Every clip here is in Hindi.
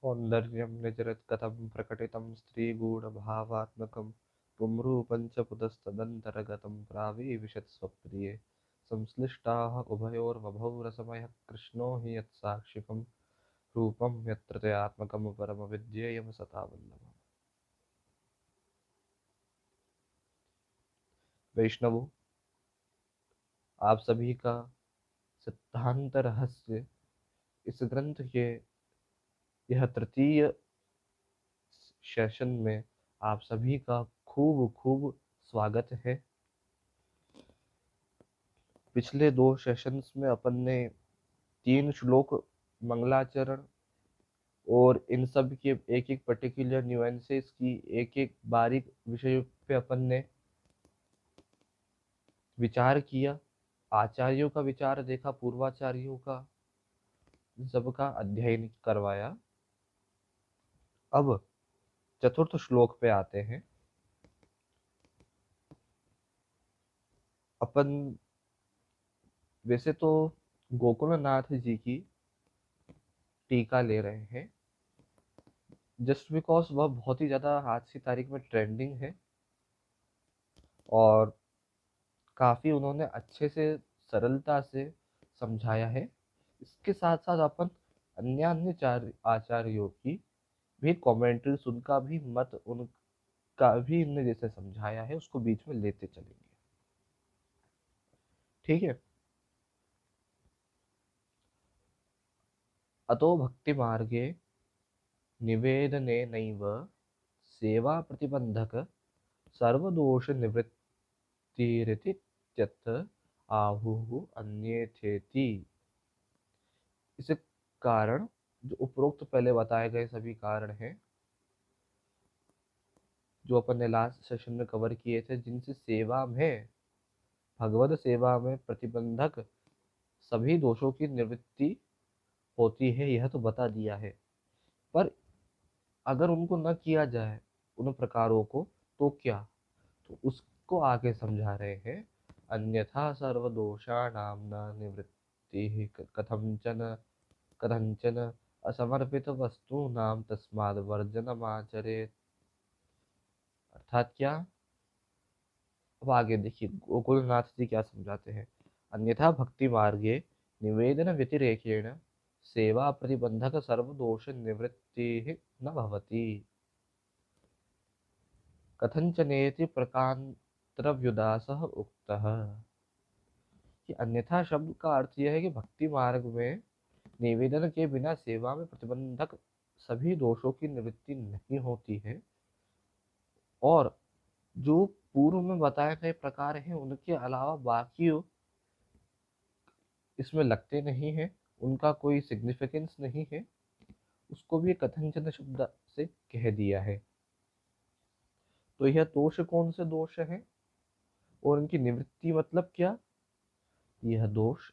सौन्दर्यं निजरत् कथं प्रकटितं स्त्रीगुणभावात्मकं पुंरूपं च पुतस्तदन्तर्गतं प्राविशत् स्वप्रिये संश्लिष्टाः उभयोर्वभौ रसमयः कृष्णो हि यत्साक्षिकं रूपं यत्र तयात्मकं परमविद्येयं सता वल्लभम्। वैष्णवों, आप सभी का सिद्धांत रहस्य इस ग्रंथ के यह तृतीय सेशन में आप सभी का खूब खूब स्वागत है। पिछले दो सेशंस में अपन ने 3 श्लोक मंगलाचरण और इन सब के एक एक पर्टिकुलर न्यूएंसेस की एक एक बारीक विषय पे अपन ने विचार किया, आचार्यों का विचार देखा, पूर्वाचार्यों का सबका अध्ययन करवाया। अब चतुर्थ श्लोक पे आते हैं। अपन वैसे तो गोकुलनाथ जी की टीका ले रहे हैं जस्ट बिकॉज वह बहुत ही ज़्यादा आज की तारीख में ट्रेंडिंग है और काफ़ी उन्होंने अच्छे से सरलता से समझाया है। इसके साथ साथ अपन अन्य अन्य आचार्यों की भी कमेंट्रीज, उनका भी मत, उनका भी इनने जैसे समझाया है उसको बीच में लेते चलेंगे। ठीक है। अतो भक्ति मार्गे निवेदने नैव सेवा प्रतिबंधक सर्वदोष निवृत्तिरिति त्यक्त आहुः अन्येथेति। इस कारण जो उपरोक्त पहले बताए गए सभी कारण हैं जो अपन ने लास्ट सेशन में कवर किए थे, जिनसे सेवा में, भगवत सेवा में प्रतिबंधक सभी दोषों की निवृत्ति होती है, यह तो बता दिया है। पर अगर उनको न किया जाए उन प्रकारों को तो क्या, तो उसको आगे समझा रहे हैं। अन्यथा सर्वदोषाणां न निवृत्ति कथंचन कथंचन असमर्पित वस्तूनां तस्माद् वर्जनमाचरेत्। अर्थात क्या, अब आगे देखिए गोकुलनाथ जी क्या समझाते हैं। अन्यथा भक्ति मार्गे निवेदन व्यतिरेकेण सेवा प्रतिबंधक सर्वदोष निवृत्ति न भवति कथंचनेति प्रकांतरव्युदासः उक्तः। कि अन्यथा शब्द का अर्थ यह है कि भक्ति मार्ग में निवेदन के बिना सेवा में प्रतिबंधक सभी दोषों की निवृत्ति नहीं होती है और जो पूर्व में बताए गए प्रकार हैं उनके अलावा बाकी इसमें लगते नहीं है, उनका कोई सिग्निफिकेंस नहीं है, उसको भी कथनचन शब्द से कह दिया है। तो यह दोष कौन से दोष हैं और उनकी निवृत्ति मतलब क्या। यह दोष,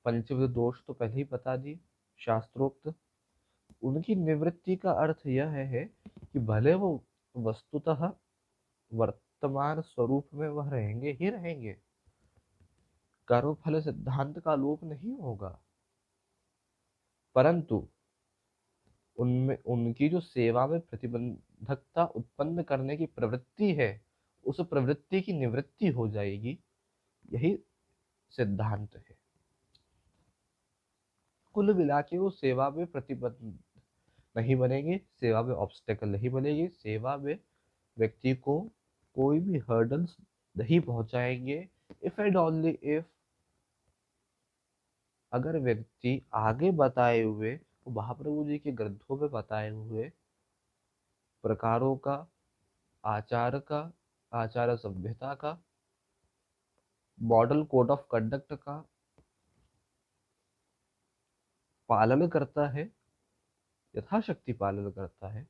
पंचविध दोष तो पहले ही बता दी शास्त्रोक्त। उनकी निवृत्ति का अर्थ यह है कि भले वो वस्तुतः वर्तमान स्वरूप में वह रहेंगे ही रहेंगे, कर्मफल सिद्धांत का लोप नहीं होगा, परंतु उनमें उनकी जो सेवा में प्रतिबंधकता उत्पन्न करने की प्रवृत्ति है उस प्रवृत्ति की निवृत्ति हो जाएगी, यही सिद्धांत है। कुल मिला के वो सेवा में प्रतिबंध नहीं बनेंगे, सेवा में ऑब्स्टेकल नहीं बनेगी, सेवा में व्यक्ति को कोई भी हर्डल्स नहीं पहुंचाएंगे। इफ एंड ओनली इफ अगर व्यक्ति आगे बताए हुए महाप्रभु जी के ग्रंथों में बताए हुए प्रकारों का, आचार का, आचार सभ्यता का, मॉडल कोड ऑफ कंडक्ट का पालन करता है, यथाशक्ति पालन करता है,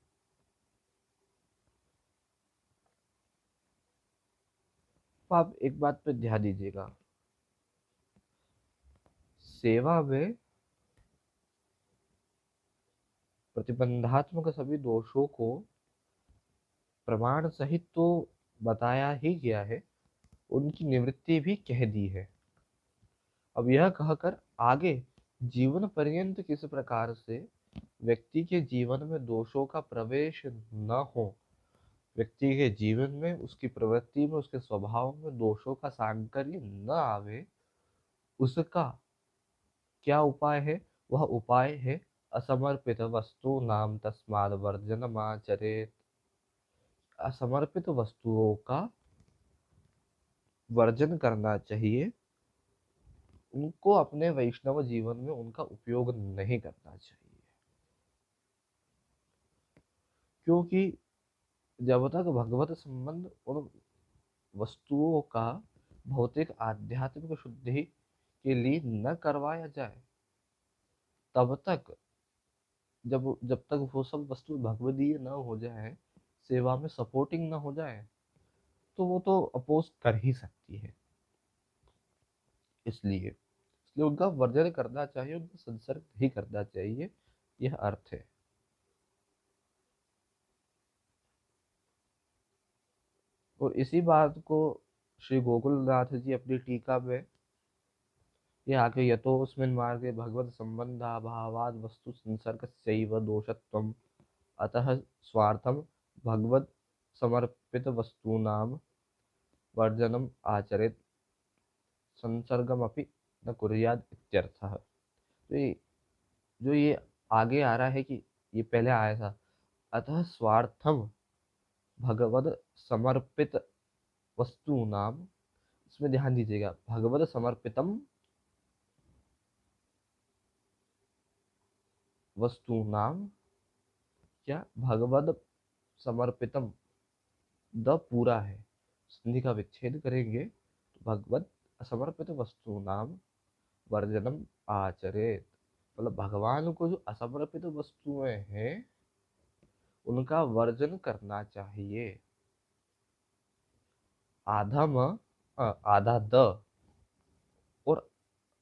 तो आप एक बात पे ध्यान दीजिएगा। सेवा में प्रतिबंधात्मक सभी दोषों को प्रमाण सहित तो बताया ही गया है, उनकी निवृत्ति भी कह दी है। अब यह कहकर आगे जीवन पर्यंत किस प्रकार से व्यक्ति के जीवन में दोषों का प्रवेश न हो, व्यक्ति के जीवन में, उसकी प्रवृत्ति में, उसके स्वभाव में दोषों का सांकर्य न आवे, उसका क्या उपाय है? वह उपाय है असमर्पित वस्तु नाम तस्माद वर्जनमाचरेत। असमर्पित वस्तुओं का वर्जन करना चाहिए, उनको अपने वैष्णव जीवन में उनका उपयोग नहीं करना चाहिए। क्योंकि जब तक भगवत संबंध उन वस्तुओं का भौतिक आध्यात्मिक शुद्धि के लिए न करवाया जाए, तब तक, जब जब तक वो सब वस्तु भगवदीय न हो जाए, सेवा में सपोर्टिंग न हो जाए, तो वो तो अपोज कर ही सकती है। इसलिए उनका वर्जन करना चाहिए, उनका संसर्ग ही करना चाहिए, यह अर्थ है। और इसी बात को श्री गोकुलनाथ जी अपनी टीका में ये आगे यतोऽस्मिन् मार्गे भगवत संबंधाभावाद् वस्तु संसर्गस्यैव दोषत्वम् अतः स्वार्थं भगवत समर्पित वस्तूनां वर्जनम आचरेत संसर्गमपि न कुर्याद इत्यर्थः। तो ये जो ये आगे आ रहा है, कि ये पहले आया था, अतः स्वार्थम भगवद समर्पित वस्तूनाम, इसमें ध्यान दीजिएगा, भगवद समर्पितम वस्तूनाम, क्या भगवद समर्पितम, द पूरा है, संधि का विच्छेद करेंगे तो भगवत असमर्पित वस्तु नाम वर्जनम आचरेत, मतलब भगवान को जो असमर्पित वस्तुएं हैं उनका वर्जन करना चाहिए। आधा म, आधा द, और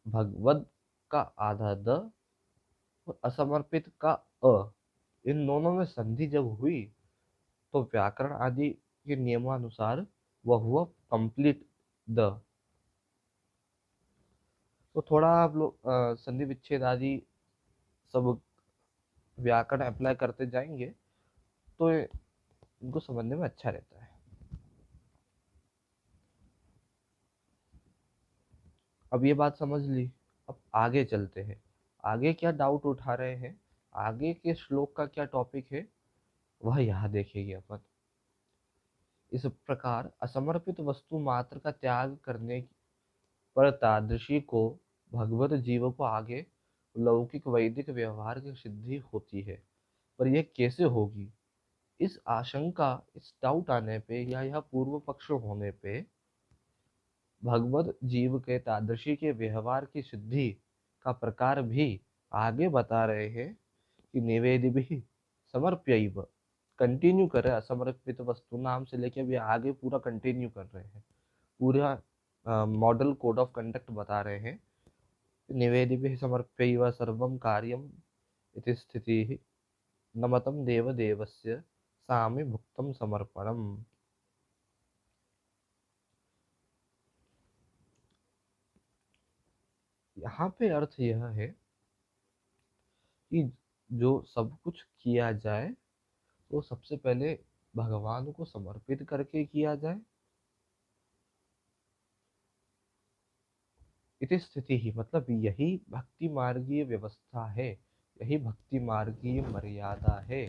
भगवत का आधा द, और असमर्पित का अ, इन दोनों में संधि जब हुई तो व्याकरण आदि के नियमानुसार वह हुआ कंप्लीट द। तो थोड़ा आप लोग संधि विच्छेद आदि सब व्याकरण अप्लाई करते जाएंगे तो इनको समझने में अच्छा रहता है। अब ये बात समझ ली, अब आगे चलते हैं। आगे क्या डाउट उठा रहे हैं, आगे के श्लोक का क्या टॉपिक है, वह यहाँ देखेंगे अपन। इस प्रकार असमर्पित वस्तु मात्र का त्याग करने पर तादृशी को भगवत जीव को आगे लौकिक वैदिक व्यवहार की सिद्धि होती है। पर यह कैसे होगी? इस आशंका, इस डाउट आने पे, या यह पूर्व पक्ष होने पे भगवत जीव के तादृशी के व्यवहार की सिद्धि का प्रकार भी आगे बता रहे हैं कि निवेदि भी समर्प्यैव, कंटिन्यू कर रहे हैं, असमर्पित वस्तु नाम से लेके अभी आगे पूरा कंटिन्यू कर रहे हैं, पूरा मॉडल कोड ऑफ कंडक्ट बता रहे हैं। निवेदि भी समर्प्यैव सर्वं कार्यम इति स्थिति न मतं देव देवस्य सामि भुक्तम समर्पणम। यहाँ पे अर्थ यह है कि जो सब कुछ किया जाए तो सबसे पहले भगवान को समर्पित करके किया जाए। इति स्थिति ही, मतलब यही भक्ति मार्गीय व्यवस्था है, यही भक्ति मार्गीय मर्यादा है,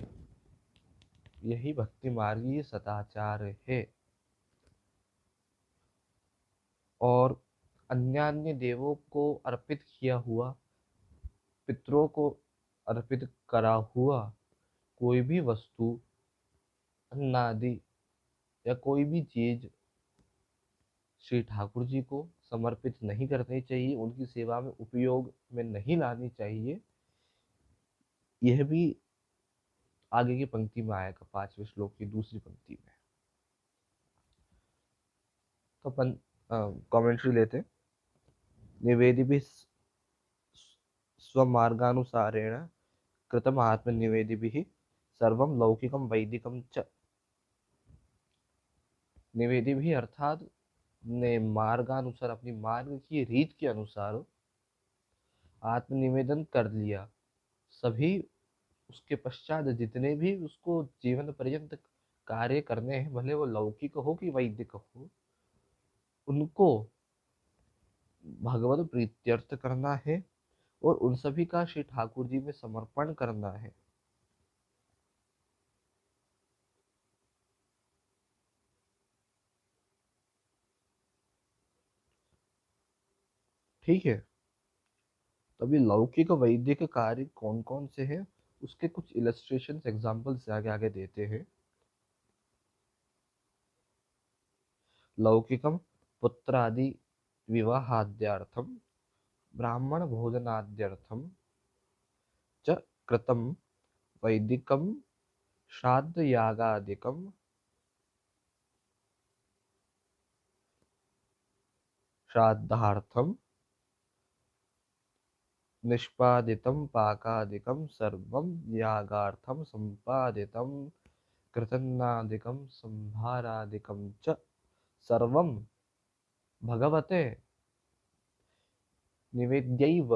यही भक्ति मार्गीय सदाचार है। और अन्य अन्य देवों को अर्पित किया हुआ, पितरों को अर्पित करा हुआ कोई भी वस्तु, अन्न आदि या कोई भी चीज श्री ठाकुर जी को समर्पित नहीं करनी चाहिए, उनकी सेवा में उपयोग में नहीं लानी चाहिए। यह भी आगे की पंक्ति में आएगा, 5वें श्लोक की दूसरी पंक्ति में। तो अपन कमेंट्री लेते हैं। निवेदि भी स्वमार्गानुसारेण कृतम आत्मनिवेदि भी सर्वम लौकिकम वैदिकम च। निवेदि भी अर्थात ने मार्गानुसार, अपनी मार्ग की रीत के अनुसार आत्मनिवेदन कर लिया, सभी उसके पश्चात जितने भी उसको जीवन पर्यंत कार्य करने हैं, भले वो लौकिक हो कि वैदिक हो, उनको भगवत प्रीत्यर्थ करना है और उन सभी का श्री ठाकुर जी में समर्पण करना है। ठीक है। तभी लौकिक वैदिक कार्य कौन कौन से हैं, उसके कुछ इलस्ट्रेशन एग्जाम्पल्स आगे आगे देते हैं। लौकिकम पुत्रादि विवाहाद्यर्थम ब्राह्मण भोजनाद्यर्थम च कृतम वैदिकम श्राद्ध यागादिकम श्राद्धार्थम निष्पादितं पाकादिकं सर्वं यागार्थं सम्पादितं कृतन्नादिकं संभारादिकं च सर्वं भगवते निवेद्यैव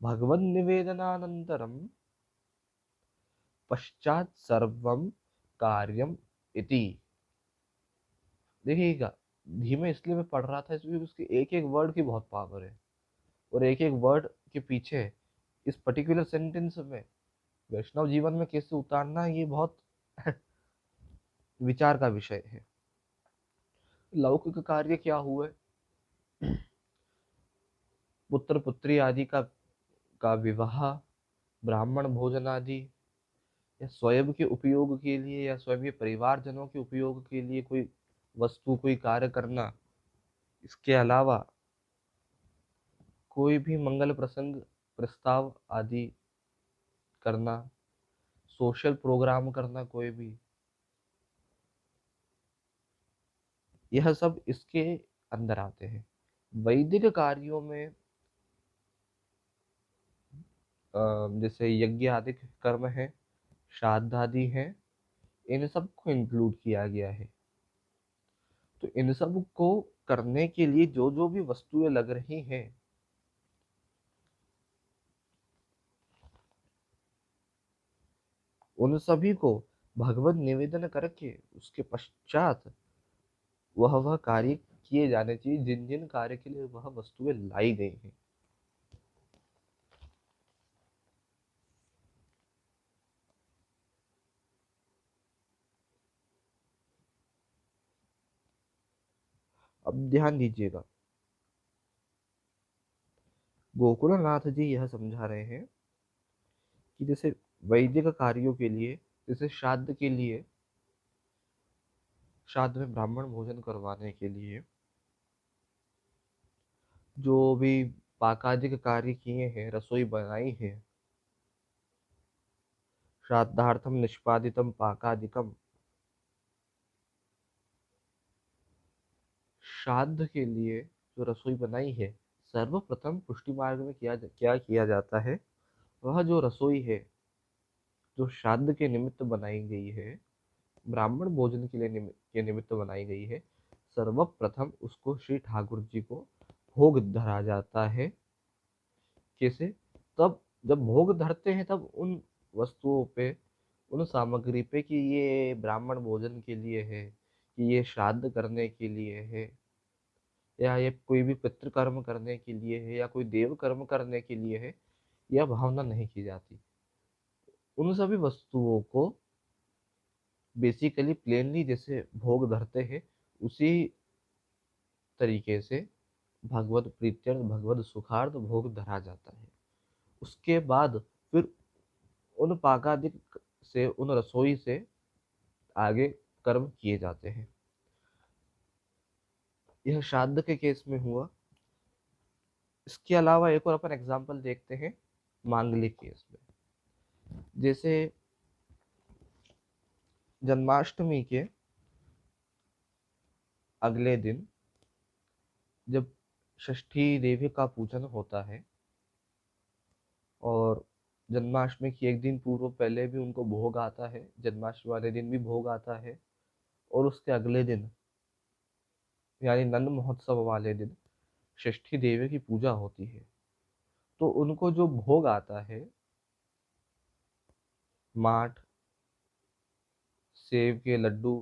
भगवन्निवेदनानन्तरं पश्चात् सर्वं कार्यम इति। देखिएगा, धीमे इसलिए मैं पढ़ रहा था इसलिए उसके एक एक वर्ड की बहुत पावर है, और एक एक वर्ड के पीछे इस पर्टिकुलर सेंटेंस में वैष्णव जीवन में कैसे उतारना है, ये बहुत विचार का विषय है। लौकिक कार्य क्या हुए, पुत्र पुत्री आदि का विवाह, ब्राह्मण भोजन आदि, या स्वयं के उपयोग के लिए या स्वयं के परिवारजनों के उपयोग के लिए कोई वस्तु कोई कार्य करना। इसके अलावा कोई भी मंगल प्रसंग प्रस्ताव आदि करना, सोशल प्रोग्राम करना कोई भी, यह सब इसके अंदर आते हैं। वैदिक कार्यों में जैसे यज्ञ आदि कर्म है, श्राद्ध आदि है, इन सब को इंक्लूड किया गया है। तो इन सब को करने के लिए जो जो भी वस्तुएं लग रही हैं, उन सभी को भगवत निवेदन करके उसके पश्चात वह कार्य किए जाने चाहिए जिन जिन कार्य के लिए वह वस्तुएं लाई गई हैं। अब ध्यान दीजिएगा, गोकुलनाथ जी यह समझा रहे हैं कि जैसे वैदिक कार्यों के लिए, जैसे श्राद्ध के लिए, श्राद्ध में ब्राह्मण भोजन करवाने के लिए जो भी पाकादिक कार्य किए हैं, रसोई बनाई है, श्राद्धार्थम निष्पादितम पाकादिकम, श्राद्ध के लिए जो रसोई बनाई है, सर्वप्रथम पुष्टि मार्ग में क्या किया जाता है, वह जो रसोई है जो श्राद्ध के निमित्त बनाई गई है, ब्राह्मण भोजन के लिए के निमित्त बनाई गई है, सर्वप्रथम उसको श्री ठाकुर जी को भोग धरा जाता है। कैसे? तब जब भोग धरते हैं तब उन वस्तुओं पे, उन सामग्री पे कि ये ब्राह्मण भोजन के लिए है, कि ये श्राद्ध करने के लिए है, या ये कोई भी पितृकर्म करने के लिए है, या कोई देव कर्म करने के लिए है, यह भावना नहीं की जाती। उन सभी वस्तुओं को बेसिकली प्लेनली जैसे भोग धरते हैं, उसी तरीके से भगवत प्रीत्यर्थ भगवत सुखार्थ भोग धरा जाता है। उसके बाद फिर उन पाकादिक से, उन रसोई से आगे कर्म किए जाते हैं। यह श्राद्ध के केस में हुआ। इसके अलावा एक और अपन एग्जाम्पल देखते हैं मांगलिक केस में। जैसे जन्माष्टमी के अगले दिन जब षष्ठी देवी का पूजन होता है, और जन्माष्टमी की एक दिन पूर्व पहले भी उनको भोग आता है, जन्माष्टमी वाले दिन भी भोग आता है, और उसके अगले दिन यानी नंद महोत्सव वाले दिन षष्ठी देवी की पूजा होती है। तो उनको जो भोग आता है माठ, सेब के लड्डू,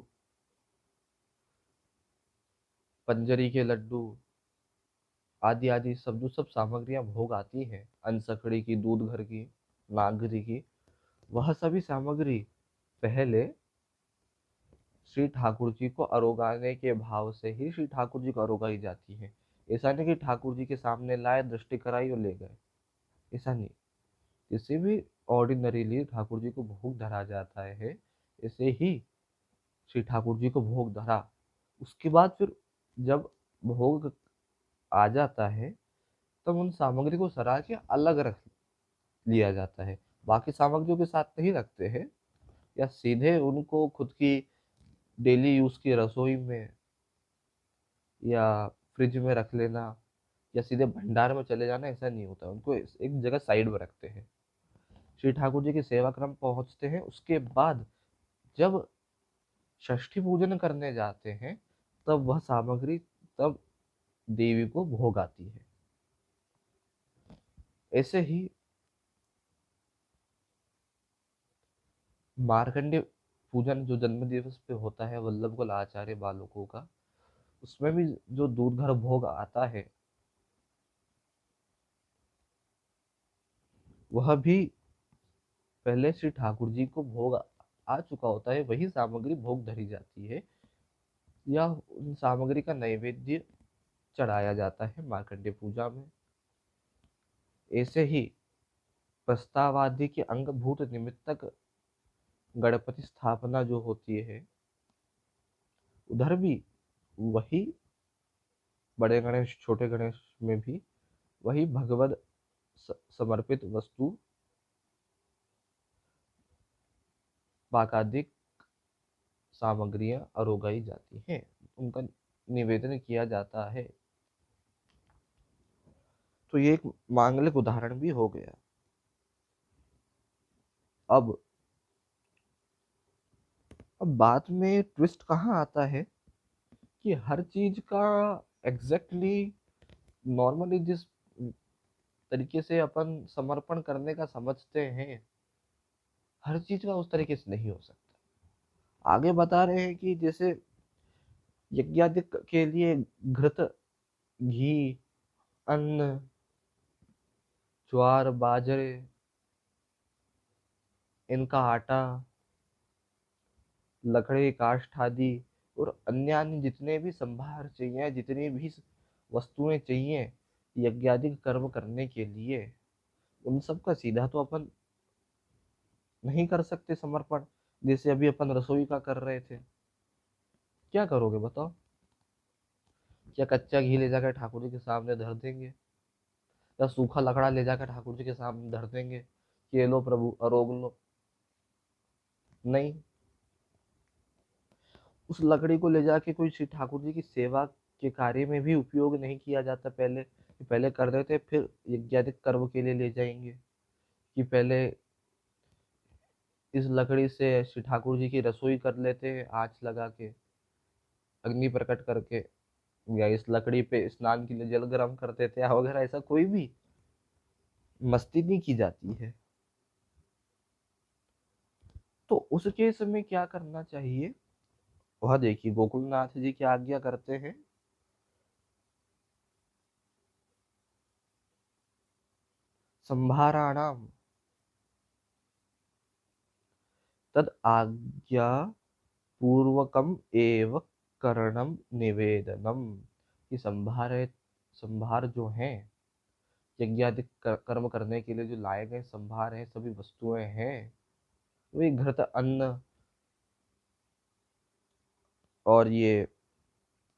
पंजरी के लड्डू आदि आदि सब जो सब सामग्रियां भोग आती हैं, अनसकड़ी की, दूध घर की, नागरी की, वह सभी सामग्री पहले श्री ठाकुर जी को अरोगाने के भाव से ही श्री ठाकुर जी को अरोगाई जाती है। ऐसा नहीं कि ठाकुर जी के सामने लाए, दृष्टि कराई और ले गए, ऐसा नहीं। किसी भी ऑर्डिनरीली ठाकुर जी को भोग धरा जाता है, ऐसे ही श्री ठाकुर जी को भोग धरा। उसके बाद फिर जब भोग आ जाता है, तब उन सामग्री को सरा के अलग रख लिया जाता है, बाकी सामग्रियों के साथ नहीं रखते हैं, या सीधे उनको खुद की डेली यूज की रसोई में या फ्रिज में रख लेना, या सीधे भंडार में चले जाना, ऐसा नहीं होता। उनको एक जगह साइड में रखते हैं। श्री ठाकुर जी के सेवा क्रम पहुंचते हैं, उसके बाद जब षष्ठी पूजन करने जाते हैं, तब वह सामग्री तब देवी को भोग आती है। ऐसे ही मार्कंडे पूजन जो जन्म दिवस पे होता है वल्लभ कुल आचार्य बालकों का, उसमें भी जो दूध घर भोग आता है, वह भी पहले श्री ठाकुर जी को भोग आ चुका होता है, वही सामग्री भोग धरी जाती है, या उन सामग्री का नैवेद्य चढ़ाया जाता है मार्कंडे पूजा में। ऐसे ही प्रस्तावादि के अंगभूत निमित्तक गणपति स्थापना जो होती है, उधर भी वही, बड़े गणेश छोटे गणेश में भी वही भगवत समर्पित वस्तु पाकादिक सामग्रियां अरोगाई जाती हैं, उनका निवेदन किया जाता है। तो ये एक मांगलिक उदाहरण भी हो गया। अब अब बात में ट्विस्ट कहाँ आता है कि हर चीज का एग्जैक्टली नॉर्मली जिस तरीके से अपन समर्पण करने का समझते हैं, हर चीज का उस तरीके से नहीं हो सकता। आगे बता रहे हैं कि जैसे यज्ञादिक के लिए घृत, घी, अन्न, ज्वार, बाजरे, इनका आटा, लकड़ी, काष्ठ आदि और अन्य अन्य जितने भी संभार चाहिए, जितनी भी वस्तुएं चाहिए यज्ञादिक कर्म करने के लिए, उन सब का सीधा तो अपन नहीं कर सकते समर्पण। जैसे अभी अपन रसोई का कर रहे थे, क्या करोगे बताओ? क्या कच्चा घी ले जाकर ठाकुर जी के सामने धर देंगे, या सूखा लकड़ा ले जाकर ठाकुर जी के सामने धर देंगे कि ये लो प्रभु अरोग लो? नहीं। उस लकड़ी को ले जाके कोई श्री ठाकुर जी की सेवा के कार्य में भी उपयोग नहीं किया जाता। पहले कर देते, फिर यज्ञादिक कर्म के लिए ले जाएंगे, कि पहले इस लकड़ी से श्री ठाकुर जी की रसोई कर लेते हैं आँच लगा के, अग्नि प्रकट करके, या इस लकड़ी पे स्नान के लिए जल गर्म कर देते हैं वगैरह। ऐसा कोई भी मस्ती नहीं की जाती है। तो उस केस में क्या करना चाहिए, वह देखिए गोकुलनाथ जी क्या आज्ञा करते हैं। संभाराणाम तद आज्ञा पूर्वकम एव करणम निवेदनम, कि संभार जो हैं, यज्ञादिक कर्म करने के लिए जो लाए गए संभार हैं, सभी वस्तुएं हैं, वे घृत, अन्न और ये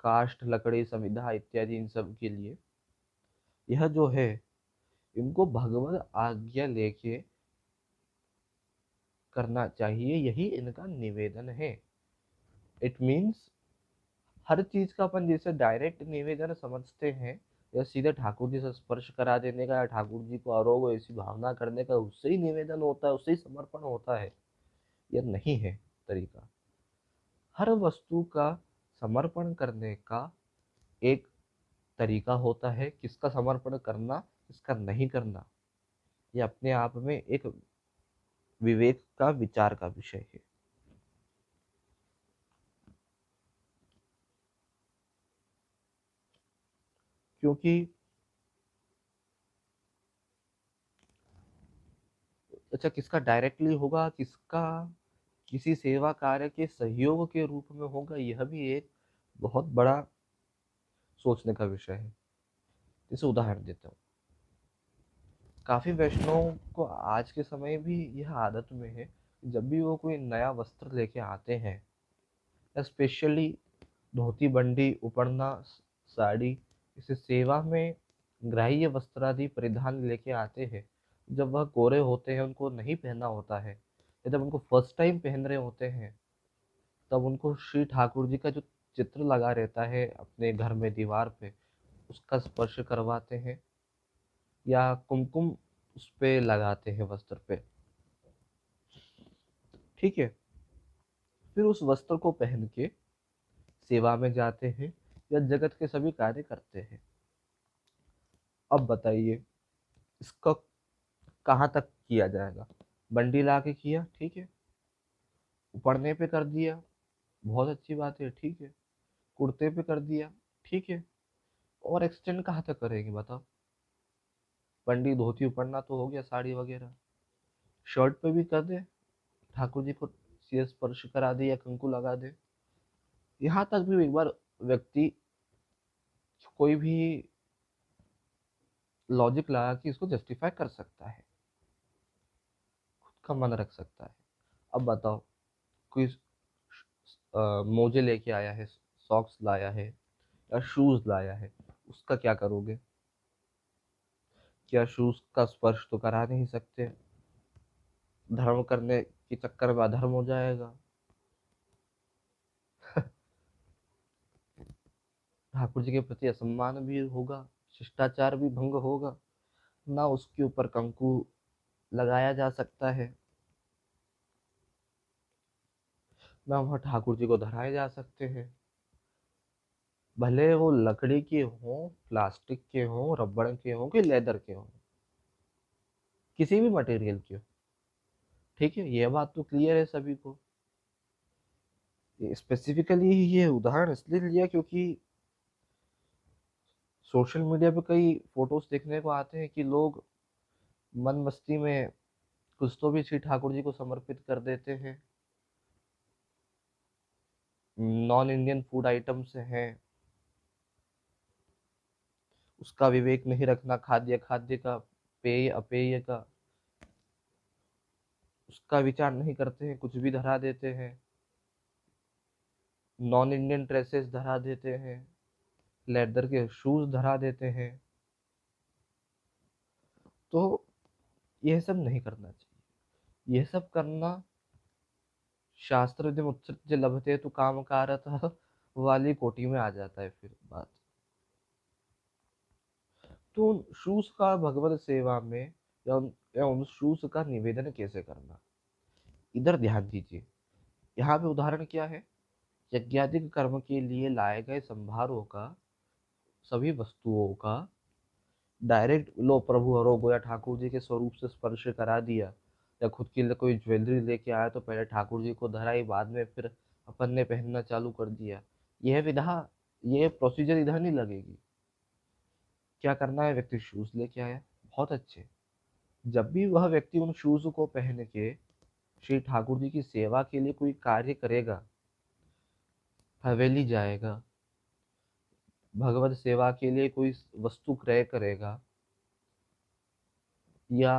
काष्ठ, लकड़ी, समिधा इत्यादि, इन सब के लिए यह जो है, इनको भगवत आज्ञा लेके करना चाहिए, यही इनका निवेदन है। इट मीन्स हर चीज का अपन जैसे डायरेक्ट निवेदन समझते हैं, या सीधे ठाकुर जी से स्पर्श करा देने का, या ठाकुर जी को अरोग ऐसी भावना करने का, उससे ही निवेदन होता है, उससे ही समर्पण होता है, यह नहीं है तरीका। हर वस्तु का समर्पण करने का एक तरीका होता है, किसका समर्पण करना, किसका नहीं करना, ये अपने आप में एक विवेक का विचार का विषय है। क्योंकि अच्छा, किसका डायरेक्टली होगा, किसका किसी सेवा कार्य के सहयोग के रूप में होगा, यह भी एक बहुत बड़ा सोचने का विषय है। जैसे उदाहरण देता हूँ, काफी वैष्णव को आज के समय भी यह आदत में है, जब भी वो कोई नया वस्त्र लेके आते हैं, स्पेशली धोती बंडी उपरना साड़ी, इसे सेवा में ग्राह्य वस्त्रादि परिधान लेके आते हैं, जब वह कोरे होते हैं, उनको नहीं पहना होता है, या जब उनको फर्स्ट टाइम पहन रहे होते हैं, तब उनको श्री ठाकुर जी का जो चित्र लगा रहता है अपने घर में दीवार पे, उसका स्पर्श करवाते हैं, या कुमकुम उस पे लगाते हैं वस्त्र पे। ठीक है, फिर उस वस्त्र को पहन के सेवा में जाते हैं या जगत के सभी कार्य करते हैं। अब बताइए, इसका कहाँ तक किया जाएगा? बंडी ला के किया, ठीक है, पढ़ने पे कर दिया, बहुत अच्छी बात है, ठीक है, कुर्ते पे कर दिया, ठीक है, और एक्सटेंड कहाँ तक करेंगे बताओ? बंडी धोती उपरना तो हो गया, साड़ी वगैरह, शर्ट पे भी कर दे, ठाकुर जी को सिर स्पर्श करा दे या कंकु लगा दे। यहाँ तक भी एक बार व्यक्ति कोई भी लॉजिक लगा कि इसको जस्टिफाई कर सकता है, खुद का मन रख सकता है। अब बताओ, कोई मोजे लेके आया है, सॉक्स लाया है या शूज लाया है, उसका क्या करोगे? क्या शूज का स्पर्श तो करा नहीं सकते, धर्म करने के चक्कर में अधर्म हो जाएगा, ठाकुर जी के प्रति असम्मान भी होगा, शिष्टाचार भी भंग होगा, ना उसके ऊपर कंकु लगाया जा सकता है, ना वह ठाकुर जी को धराए जा सकते हैं, भले वो लकड़ी के हों, प्लास्टिक के हों, रबड़ के हों कि लेदर के हों, किसी भी मटेरियल के हो। ठीक है, ये बात तो क्लियर है सभी को। स्पेसिफिकली ये उदाहरण इसलिए लिया क्योंकि सोशल मीडिया पे कई फोटोज देखने को आते हैं कि लोग मन मस्ती में कुछ तो भी श्री ठाकुर जी को समर्पित कर देते हैं, नॉन इंडियन फूड आइटम्स हैं, उसका विवेक नहीं रखना, खाद्य खाद्य का, पेय अपेय का, उसका विचार नहीं करते हैं, कुछ भी धरा देते हैं, नॉन इंडियन ड्रेसेस धरा देते हैं, लेदर के शूज धरा देते हैं। तो यह सब नहीं करना चाहिए। यह सब करना शास्त्र यदि उत्सृज्य लभते तो काम कारतः वाली कोटि में आ जाता है फिर बात। तो उन शूज का भगवत सेवा में या उन शूज का निवेदन कैसे करना, इधर ध्यान दीजिए। यहाँ पे उदाहरण क्या है? यज्ञादिक कर्म के लिए लाए गए संभारों का, सभी वस्तुओं का डायरेक्ट लो प्रभु हरो गोया ठाकुर जी के स्वरूप से स्पर्श करा दिया, या खुद के लिए कोई ज्वेलरी लेके आया तो पहले ठाकुर जी को धराई, बाद में फिर अपन ने पहनना चालू कर दिया। यह विधा, ये प्रोसीजर इधर नहीं लगेगी। क्या करना है? व्यक्ति शूज लेके आया, बहुत अच्छे, जब भी वह व्यक्ति उन शूज को पहन के श्री ठाकुर जी की सेवा के लिए कोई कार्य करेगा, हवेली जाएगा, भगवत सेवा के लिए कोई वस्तु क्रय करेगा, या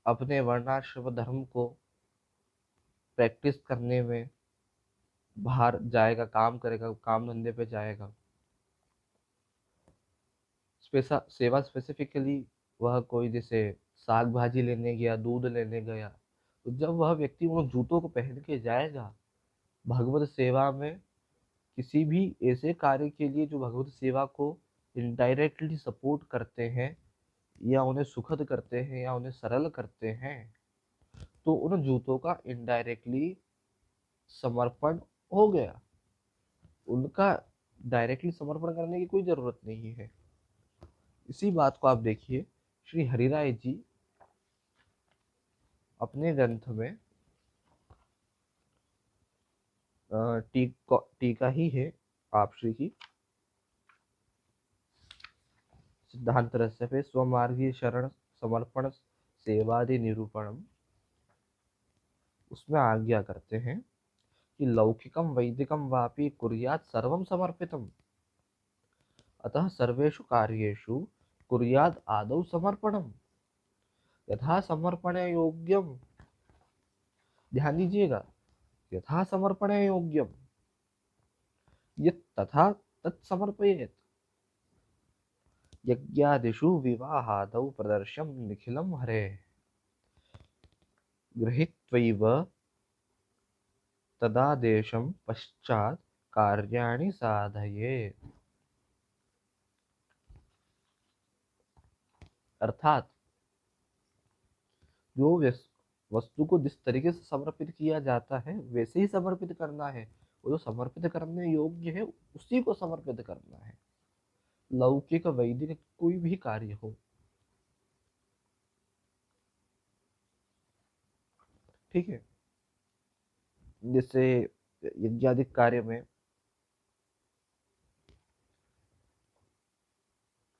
अपने वर्णाश्रम धर्म को प्रैक्टिस करने में बाहर जाएगा, काम करेगा, काम धंधे पे जाएगा, सेवा स्पेसिफिकली वह कोई जैसे साग भाजी लेने गया, दूध लेने गया, तो जब वह व्यक्ति उन जूतों को पहन के जाएगा भगवत सेवा में, किसी भी ऐसे कार्य के लिए जो भगवत सेवा को इनडायरेक्टली सपोर्ट करते हैं, या उन्हें सुखद करते हैं, या उन्हें सरल करते हैं, तो उन जूतों का इनडायरेक्टली समर्पण हो गया। उनका डायरेक्टली समर्पण करने की कोई जरूरत नहीं है। इसी बात को आप देखिए, श्री हरिराय जी अपने ग्रंथ में टीका ही है आप श्री की, सिद्धांत रहस्य पे स्वमार्गी शरण समर्पण सेवादि निरूपणम, उसमें आज्ञा करते हैं कि लौकिकम वैदिकम वापि कुर्यात् सर्वं समर्पितम, अतः सर्वेषु कार्येषु कुर्यात् आदौ समर्पणम, यथा समर्पणे योग्यम, ध्यान दीजिएगा, यथा समर्पणे योग्यम यत् तथा तत् समर्पयेत्, यज्ञादिषु विवाहादौ प्रदर्शम निखिलम हरे, गृहीत्वैव तदादेशं पश्चात् कार्याणि साधयेत्। अर्थात जो वस्तु को जिस तरीके से समर्पित किया जाता है वैसे ही समर्पित करना है, वो जो समर्पित करने योग्य है उसी को समर्पित करना है, लौकिक वैदिक कोई भी कार्य हो। ठीक है, जैसे यज्ञादिक कार्य में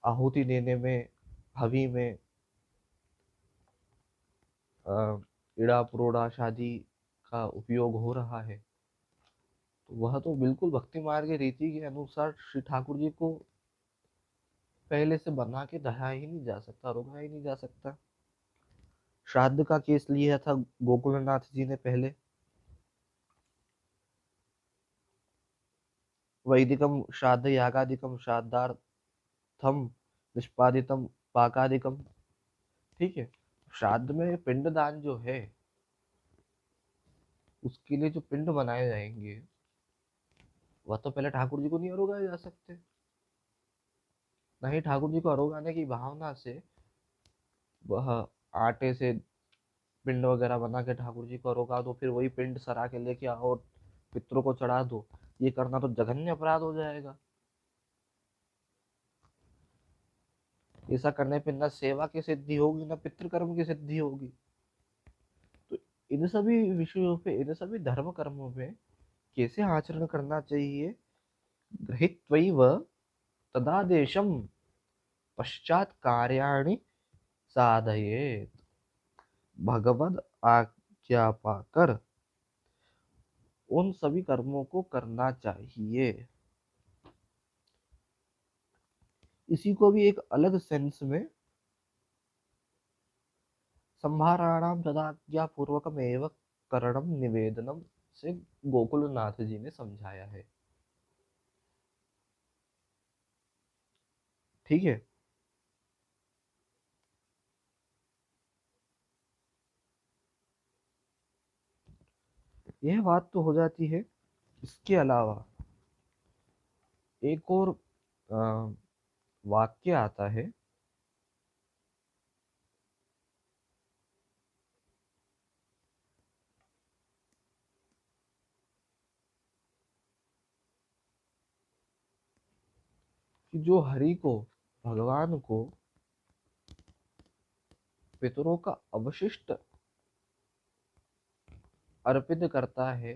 आहुति देने में, हवि में इड़ा पुरोड़ा शादी का उपयोग हो रहा है, तो वह तो बिल्कुल भक्ति मार्ग की रीति के अनुसार श्री ठाकुर जी को पहले से बना के दहाया ही नहीं जा सकता, रोका ही नहीं जा सकता। श्राद्ध का केस लिया था गोकुलनाथ जी ने पहले, वैदिकम श्राद्ध यागादिकम श्राद्धार्थम निष्पादितम पाकादिकम। ठीक है, श्राद्ध में पिंडदान जो है, उसके लिए जो पिंड बनाए जाएंगे वह तो पहले ठाकुर जी को नहीं अरोगाए जा सकते, नहीं ठाकुर जी को अरोगाने की भावना से वह आटे से पिंड वगैरह बना के ठाकुर जी को अरोगा दो, फिर वही पिंड सरा के लेके आओ पितरों को चढ़ा दो, ये करना तो जघन्य अपराध हो जाएगा। ऐसा करने पे न सेवा की सिद्धि होगी न पितृकर्म की सिद्धि होगी। तो इन सभी विषयों पे, इन सभी धर्म कर्मों पे कैसे आचरण करना चाहिए, गृहीत्वैव तदादेशम पश्चात कार्याणि साधयेत्, भगवद आज्ञा पाकर उन सभी कर्मों को करना चाहिए। इसी को भी एक अलग सेंस में संभाराणाम तदाज्ञा पूर्वकमेव करणम निवेदनम से गोकुलनाथ जी ने समझाया है। ठीक है, यह बात तो हो जाती है। इसके अलावा एक और अ, वाक्य आता है कि जो हरि को, भगवान को पितरों का अवशिष्ट अर्पित करता है,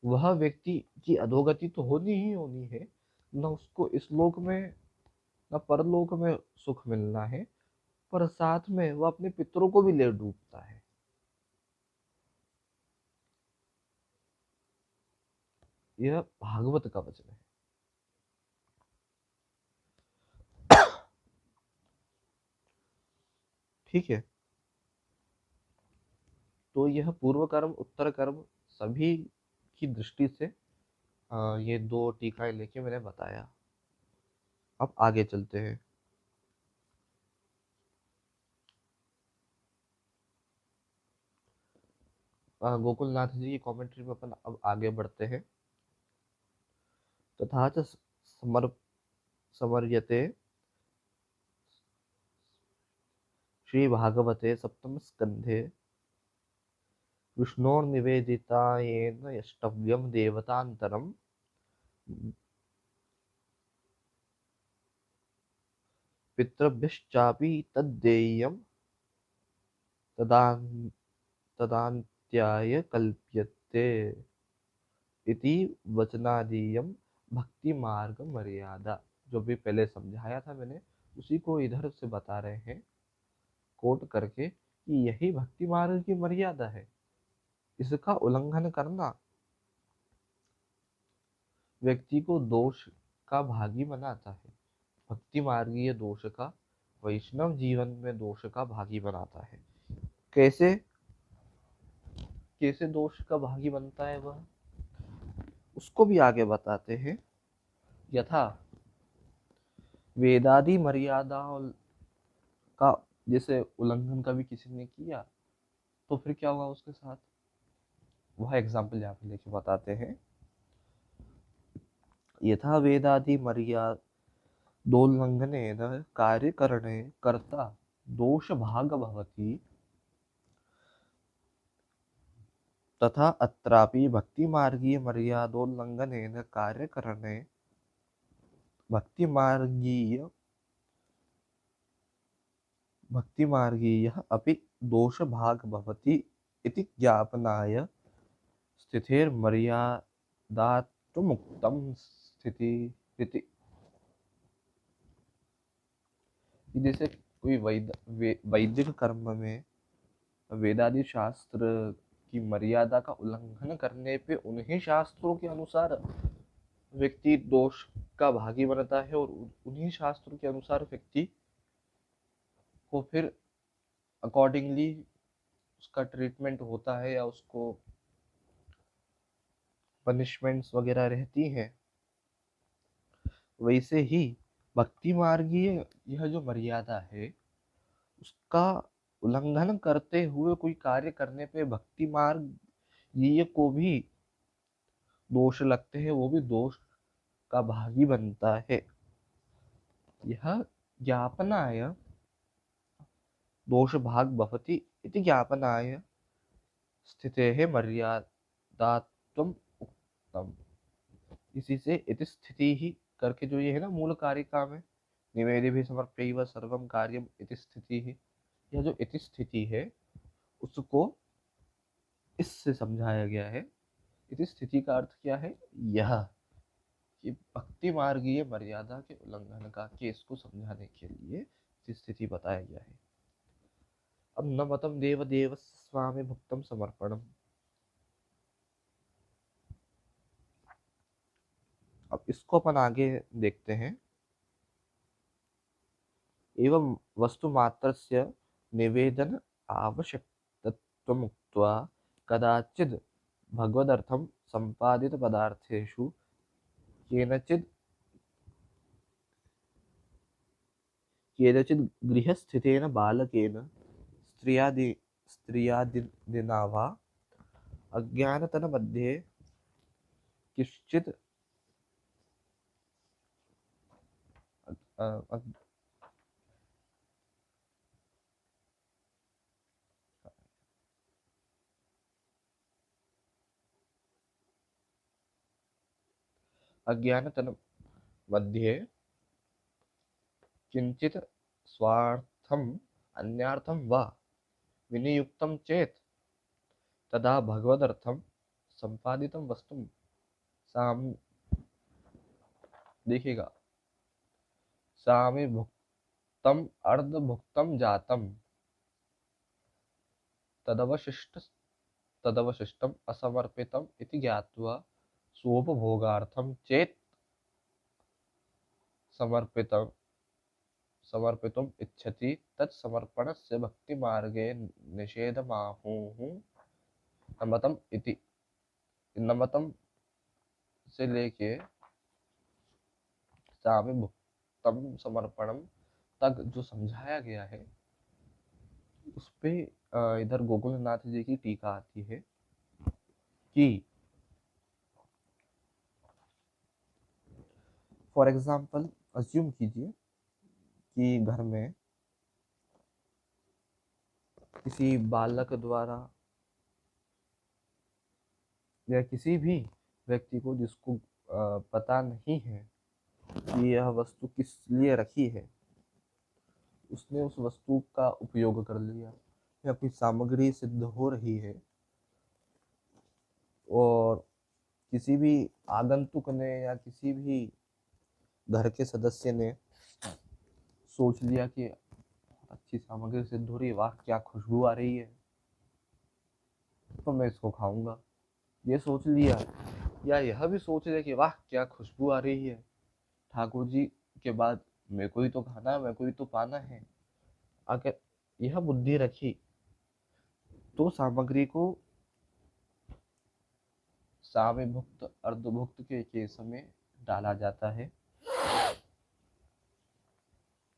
वह व्यक्ति की अधोगति तो होनी ही होनी है, न उसको इस लोक में न परलोक में सुख मिलना है, पर साथ में वह अपने पितरों को भी ले डूबता है। यह भागवत का वचन है। ठीक है, तो यह पूर्व कर्म उत्तर कर्म सभी की दृष्टि से ये दो टीकाएं लेके मैंने बताया। अब आगे चलते हैं। गोकुलनाथ जी की कमेंट्री में अपन अब आगे बढ़ते हैं। तथा च समर समर्यते श्री भागवते सप्तम स्कंधे विष्णोर्निवेदितायेन यष्टव्यम देवतांतरम पितृभ्यश्चापि तद्देयम् तदान तदान्त्याय कल्प्यते इति वचनादीयम भक्ति मार्ग मर्यादा। जो भी पहले समझाया था मैंने, उसी को इधर से बता रहे हैं कोट करके कि यही भक्ति मार्ग की मर्यादा है। इसका उल्लंघन करना व्यक्ति को दोष का भागी बनाता है। भक्ति मार्गीय दोष का वैष्णव जीवन में दोष का भागी बनाता है। कैसे कैसे दोष का भागी बनता है वह, उसको भी आगे बताते हैं। यथा वेदादि मर्यादाओं का जैसे उल्लंघन कभी किसी ने किया तो फिर क्या होगा उसके साथ, वह एग्जाम्पल यहाँ पे लेके बताते हैं। यथा वेदादि मर्यादोल्लंघनेन कार्यकरणे कर्ता दोष भाग भवति, तथा अत्रापि भक्तिमार्गीय मर्यादोल्लंघनेन कार्यकरणे भक्तिमार्गीयः अपि दोषभाग भवति इति ज्ञापनाय स्थितेर्मर्यादात्मुक्तं स्थिति इति। जैसे कोई वैदिक कर्म में वेदादि शास्त्र की मर्यादा का उल्लंघन करने पे उन्हीं शास्त्रों के अनुसार व्यक्ति दोष का भागी बनता है, और उन्हीं शास्त्रों के अनुसार व्यक्ति को फिर अकॉर्डिंगली उसका ट्रीटमेंट होता है या उसको पनिशमेंट्स वगैरह रहती हैं। वैसे ही भक्ति मार्गीय यह जो मर्यादा है उसका उल्लंघन करते हुए कोई कार्य करने पे भक्ति मार्ग ये को भी दोष लगते हैं, वो भी दोष का भागी बनता है। यह ज्ञापनाय दोष भाग भवति इति ज्ञापनाय स्थितेः मर्यादात्वम् उक्तम। इसी से इति स्थिति ही करके जो ये है ना मूल कारिका में, निवेदि भी समर्प्यैव सर्वम कार्यम इति स्थिति ही, यह जो इति स्थिति है उसको इससे समझाया गया है। इति स्थिति का अर्थ क्या है, यह कि भक्ति मार्गीय मर्यादा के उल्लंघन का केस को समझाने के लिए इति स्थिति बताया गया है। अब न मतम देव देव स्वामी भक्तम समर्पणम। अब इसको अपन आगे देखते हैं। एवं वस्तु मात्रस्य निवेदन आवश्यकत्वमुक्त्वा कदाचिद् भगवदर्थं सम्पादित पदार्थेषु केनचित् गृहस्थितेन बालकेन स्त्रियादिना वा अज्ञानतनमध्ये किश्चित् अज्ञानतनमध्ये किंचित स्वार्थम अन्यार्थम वा विनियुक्तम चेत तदा भगवदर्थम संपादितम वस्तु साम देखिएगा सामी भुक्तम अर्ध भुक्तम जातम तदवशिष्टम असमर्पितम इति ज्ञात्वा सोपभोगार्थम चेत समर्पितम समर्पितुम इच्छति तत्समर्पणस्य भक्ति मार्गे निषेधमाहुः नमतम इति। नमतम से लेके सामी भुक्तम समर्पणम तक जो समझाया गया है उस पे इधर गोकुलनाथ जी की टीका आती है कि फॉर एग्जाम्पल अज्यूम कीजिए कि घर में किसी बालक द्वारा या किसी भी व्यक्ति को जिसको पता नहीं है कि यह वस्तु किस लिए रखी है, उसने उस वस्तु का उपयोग कर लिया या कोई सामग्री सिद्ध हो रही है और किसी भी आगंतुक ने या किसी भी घर के सदस्य ने सोच लिया कि अच्छी सामग्री सिद्ध हो रही है, वाह क्या खुशबू आ रही है, तो मैं इसको खाऊंगा, ये सोच लिया। या यह भी सोच लिया कि वाह क्या खुशबू आ रही है, ठाकुर जी के बाद मेरे को ही तो खाना है, मेरे को ही तो पाना है। अगर यह बुद्धि रखी तो सामग्री को साम्यभुक्त अर्धभुक्त के केस में डाला जाता है,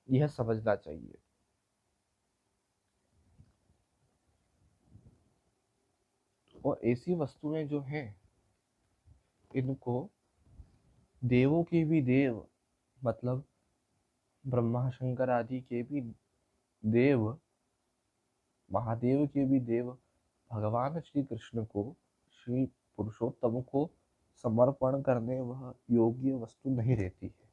यह समझना चाहिए। और ऐसी वस्तुएं जो हैं इनको देवों के भी देव, मतलब ब्रह्मा शंकर आदि के भी देव, महादेव के भी देव भगवान श्री कृष्ण को, श्री पुरुषोत्तम को समर्पण करने वह योग्य वस्तु नहीं रहती है।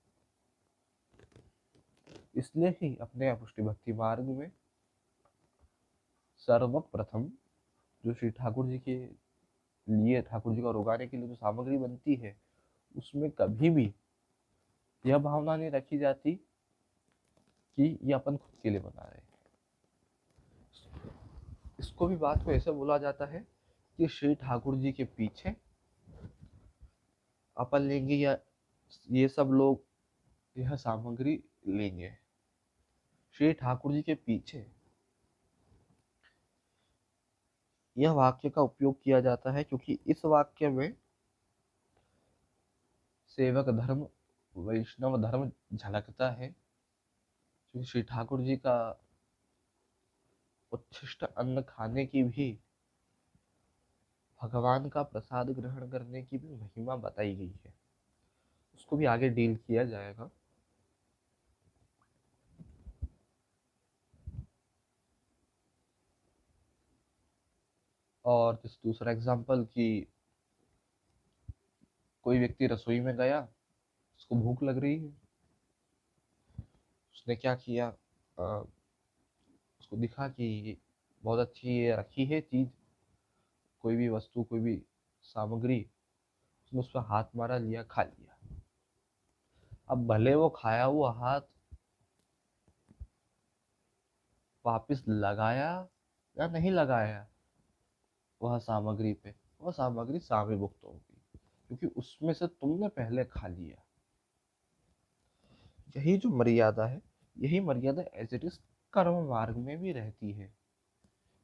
इसलिए ही अपने पुष्टि भक्ति मार्ग में सर्वप्रथम जो श्री ठाकुर जी के लिए, ठाकुर जी को रुकाने के लिए जो सामग्री बनती है, उसमें कभी भी यह भावना नहीं रखी जाती कि ये अपन खुद के लिए बना रहे हैं। इसको भी बात को ऐसे बोला जाता है कि श्री ठाकुर जी के पीछे अपन लेंगे या ये सब लोग यह सामग्री लेंगे। श्री ठाकुर जी के पीछे यह वाक्य का उपयोग किया जाता है क्योंकि इस वाक्य में सेवक धर्म, वैष्णव धर्म झलकता है। क्योंकि श्री ठाकुर जी का उच्छिष्ट अन्न खाने की भी, भगवान का प्रसाद ग्रहण करने की भी महिमा बताई गई है। उसको भी आगे डील किया जाएगा। और दूसरा एग्जाम्पल कि कोई व्यक्ति रसोई में गया, उसको भूख लग रही है, उसने क्या किया, उसको दिखा कि बहुत अच्छी ये रखी है चीज, कोई भी वस्तु, कोई भी सामग्री, उसने उस पर हाथ मारा, लिया, खा लिया। अब भले वो खाया हुआ हाथ वापस लगाया या नहीं लगाया वह सामग्री पे, वह सामग्री साम्यभुक्त होगी क्योंकि उसमें से तुमने पहले खा लिया। यही जो मर्यादा है, यही मर्यादा एज इट इज कर्म मार्ग में भी रहती है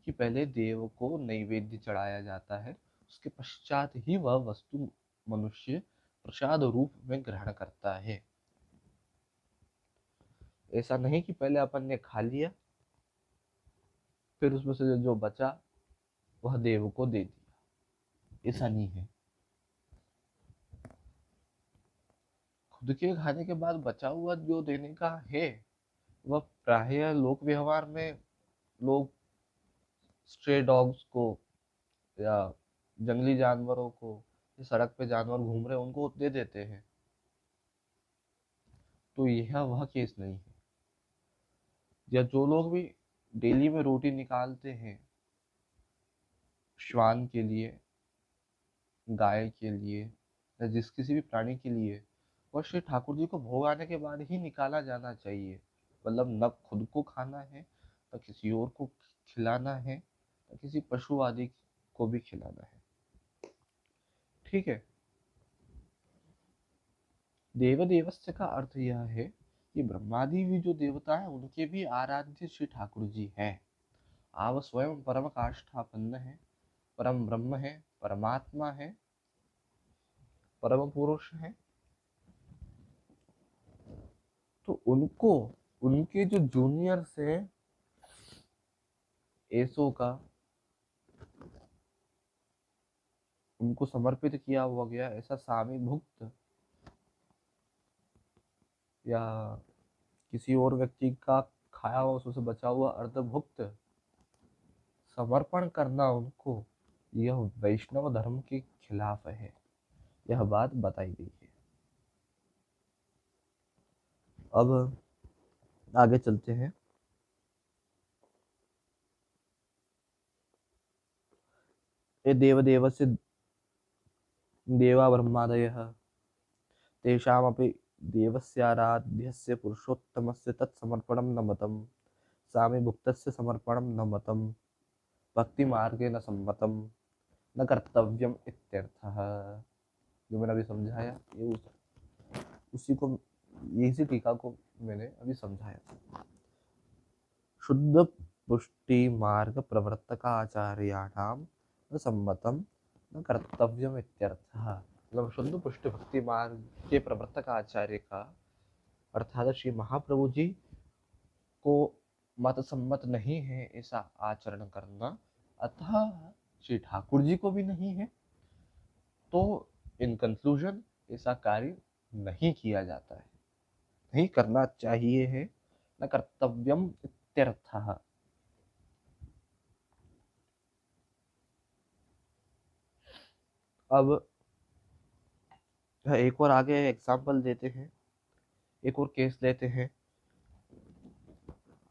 कि पहले देव को नैवेद्य चढ़ाया जाता है, उसके पश्चात ही वह वस्तु मनुष्य प्रसाद रूप में ग्रहण करता है। ऐसा नहीं कि पहले अपन ने खा लिया फिर उसमें से जो बचा वह देव को दे दिया, ऐसा नहीं है। खुद के खाने के बाद बचा हुआ जो देने का है, वह प्राय लोक व्यवहार में लोग स्ट्रे डॉग्स को या जंगली जानवरों को, जो सड़क पे जानवर घूम रहे हैं उनको दे देते हैं। तो यह वह केस नहीं है। या जो लोग भी डेली में रोटी निकालते हैं श्वान के लिए, गाय के लिए, या जिस किसी भी प्राणी के लिए, वह श्री ठाकुर जी को भोग आने के बाद ही निकाला जाना चाहिए। मतलब न खुद को खाना है, न किसी और को खिलाना है, न किसी पशु आदि को भी खिलाना है। ठीक है। देव देवस्य का अर्थ यह है कि ब्रह्मादि भी जो देवता है उनके भी आराध्य श्री ठाकुर जी हैं। आप स्वयं परम काष्ठापन्न है, परम ब्रह्म है, परमात्मा है, परम पुरुष है। तो उनको, उनके जो जूनियर्स हैं, ऐसो का, उनको समर्पित किया हुआ गया ऐसा सामीभुक्त या किसी और व्यक्ति का खाया हुआ उसमें से बचा हुआ अर्धभुक्त समर्पण करना उनको, यह वैष्णव धर्म के खिलाफ है। यह बात बताई गई है। अब आगे चलते हैं। ये देवदेवस्य देवा ब्रह्मादयः तेषामपि देवस्याराध्यस्य पुरुषोत्तमस्य तत्समर्पणं न मतं सामी भुक्तस्य समर्पणं न मतं भक्ति मार्गे न सम्मतम न कर्तव्यम इत्यर्थः। जो मैंने अभी समझाया ये उसी को इसी टीका को मैंने अभी समझाया। शुद्ध पुष्टि मार्ग प्रवर्तकाचार्याणां न सम्मतम न कर्तव्यम इत्यर्थः। मतलब शुद्ध पुष्टि भक्ति मार्ग के प्रवर्तक आचार्य का अर्थात श्री महाप्रभु जी को मत सम्मत नहीं है ऐसा आचरण करना, अतः श्री ठाकुर जी को भी नहीं है, तो इन कंक्लूजन ऐसा कार्य नहीं किया जाता है, नहीं करना चाहिए है, न कर्तव्यम इत्यर्थः। अब एक और आगे एग्जाम्पल देते हैं, एक और केस लेते हैं।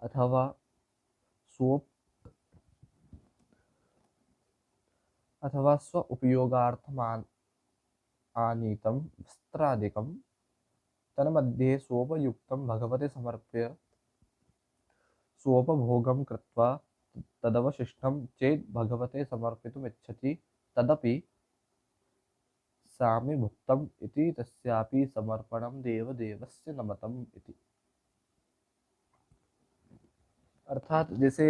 अथवा स्व अथवा स्व उपयोगार्थम आनीतं वस्त्रादिकं तन्मध्ये सोपयुक्तं भगवते समर्प्य सोपभोगं कृत्वा तदवशिष्टं चेत् भगवते समर्पितुम् इच्छति तदपि सामि भुक्तम् इति तस्यापि समर्पणं देवदेवस्य न मतम् इति। अर्थात जैसे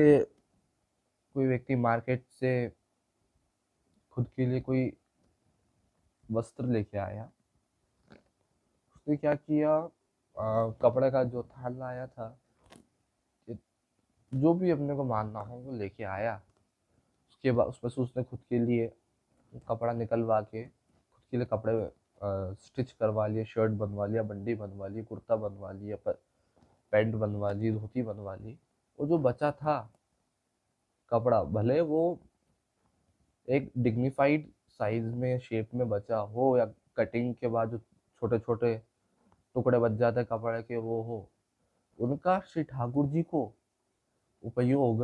कोई व्यक्ति मार्केट से खुद के लिए कोई वस्त्र लेके आया, उसने क्या किया, कपड़े का जो थान लाया था, जो भी अपने को मानना हो वो लेके आया। उसके बाद उसमें से उसने खुद के लिए कपड़ा निकलवा के खुद के लिए कपड़े स्टिच करवा लिए, शर्ट बनवा लिया, बंडी बनवा ली, कुर्ता बनवा लिया, पैंट बनवा ली, धोती बनवा ली। वो जो बचा था कपड़ा, भले वो एक डिग्निफाइड साइज में शेप में बचा हो या कटिंग के बाद जो छोटे छोटे टुकड़े बच जाते हैं कपड़े के वो हो, उनका श्री ठाकुर जी को उपयोग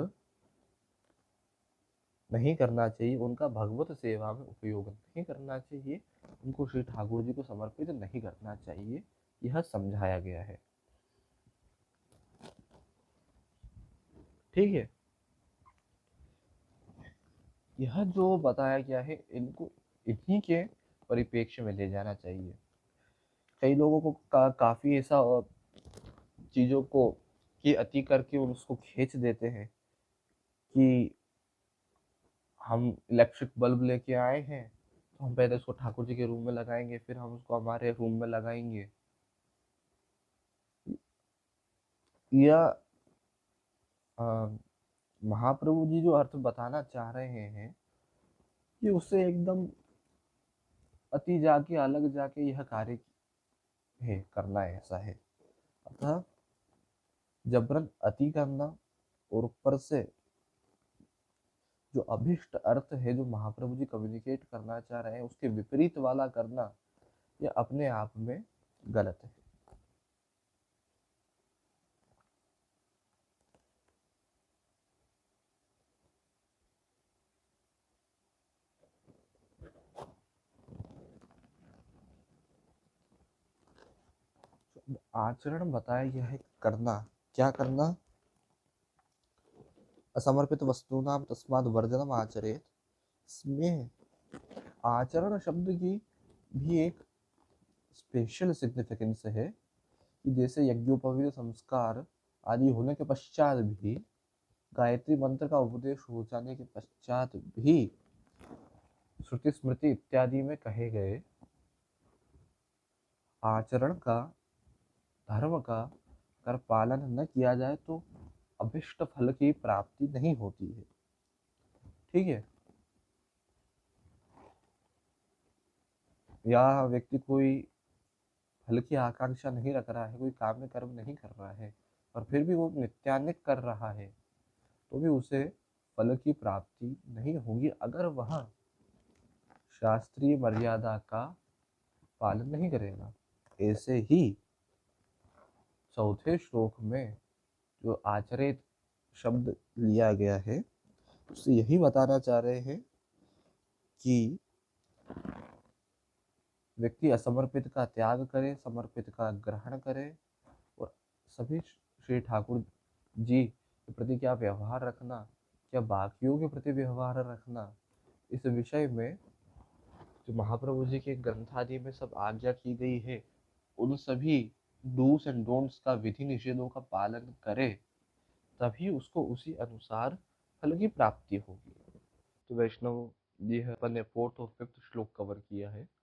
नहीं करना चाहिए, उनका भगवत सेवा में उपयोग नहीं करना चाहिए, उनको श्री ठाकुर जी को समर्पित नहीं करना चाहिए, यह समझाया गया है। ठीक है, यह जो बताया गया है इनको इन्हीं के परिप्रेक्ष्य में ले जाना चाहिए। कई लोगों को काफी ऐसा चीजों को की अति करके उसको खींच देते हैं कि हम इलेक्ट्रिक बल्ब लेके आए हैं तो हम पहले उसको ठाकुर जी के रूम में लगाएंगे, फिर हम उसको हमारे रूम में लगाएंगे। या अ, महाप्रभु जी जो अर्थ बताना चाह रहे हैं कि उससे एकदम अति जाके अलग जाके यह कार्य है, करना है, ऐसा है। अतः जबरन अति करना और ऊपर से जो अभिष्ट अर्थ है जो महाप्रभु जी कम्युनिकेट करना चाह रहे हैं उसके विपरीत वाला करना, यह अपने आप में गलत है। आचरण बताया गया है करना, क्या करना, असमर्पित वस्तूनाम तस्माद् वर्जनम आचरेत। इसमें आचरण शब्द की भी एक स्पेशल सिग्निफिकेंस है कि जैसे यज्ञोपवीत संस्कार आदि होने के पश्चात भी, गायत्री मंत्र का उपदेश हो जाने के पश्चात भी श्रुति स्मृति इत्यादि में कहे गए आचरण का, धर्म का अगर पालन न किया जाए तो अभिष्ट फल की प्राप्ति नहीं होती है। ठीक है, या व्यक्ति कोई फल की आकांक्षा नहीं रख रहा है, कोई काम्य कर्म नहीं कर रहा है और फिर भी वो नित्यानिक कर रहा है, तो भी उसे फल की प्राप्ति नहीं होगी अगर वह शास्त्रीय मर्यादा का पालन नहीं करेगा। ऐसे ही चौथे श्लोक में जो आचरित शब्द लिया गया है उससे यही बताना चाह रहे हैं कि व्यक्ति असमर्पित का त्याग करे, समर्पित का ग्रहण करे, और सभी श्री ठाकुर जी के प्रति क्या व्यवहार रखना, क्या बाकियों के प्रति व्यवहार रखना, इस विषय में जो महाप्रभु जी के ग्रंथादि में सब आज्ञा की गई है, उन सभी डूस एंड डोंट्स का, विधि निषेधों का पालन करे, तभी उसको उसी अनुसार फल की प्राप्ति होगी। तो वैष्णव, ये अपन ने 4th और 5th श्लोक कवर किया है।